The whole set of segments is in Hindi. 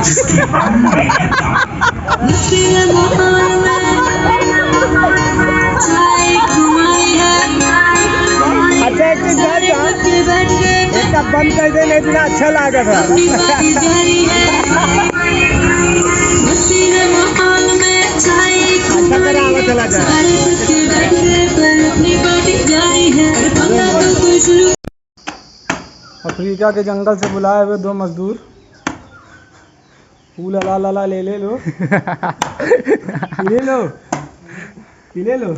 अच्छा एक बंद कर दे, नहीं इतना अच्छा लगा था। अच्छा करा आवा चला जाए। अफ्रीका के जंगल से बुलाए हुए दो मजदूर फूल अला लला ले लो ले लो ले लो।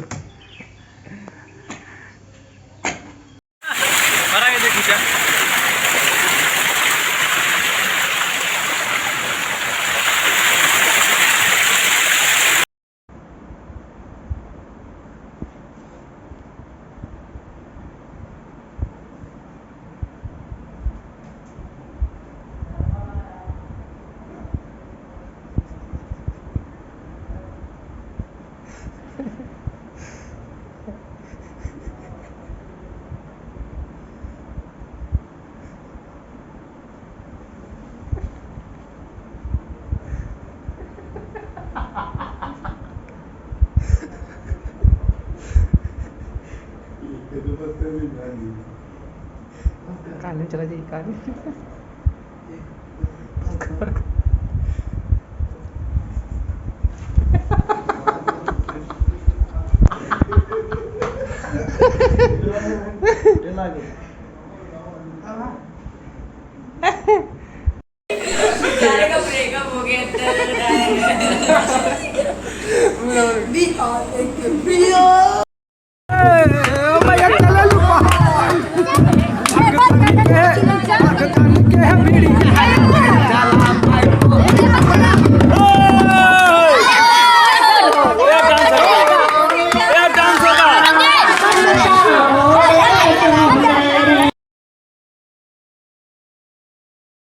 कान चला जाए कान ब्रेकअप हो गया है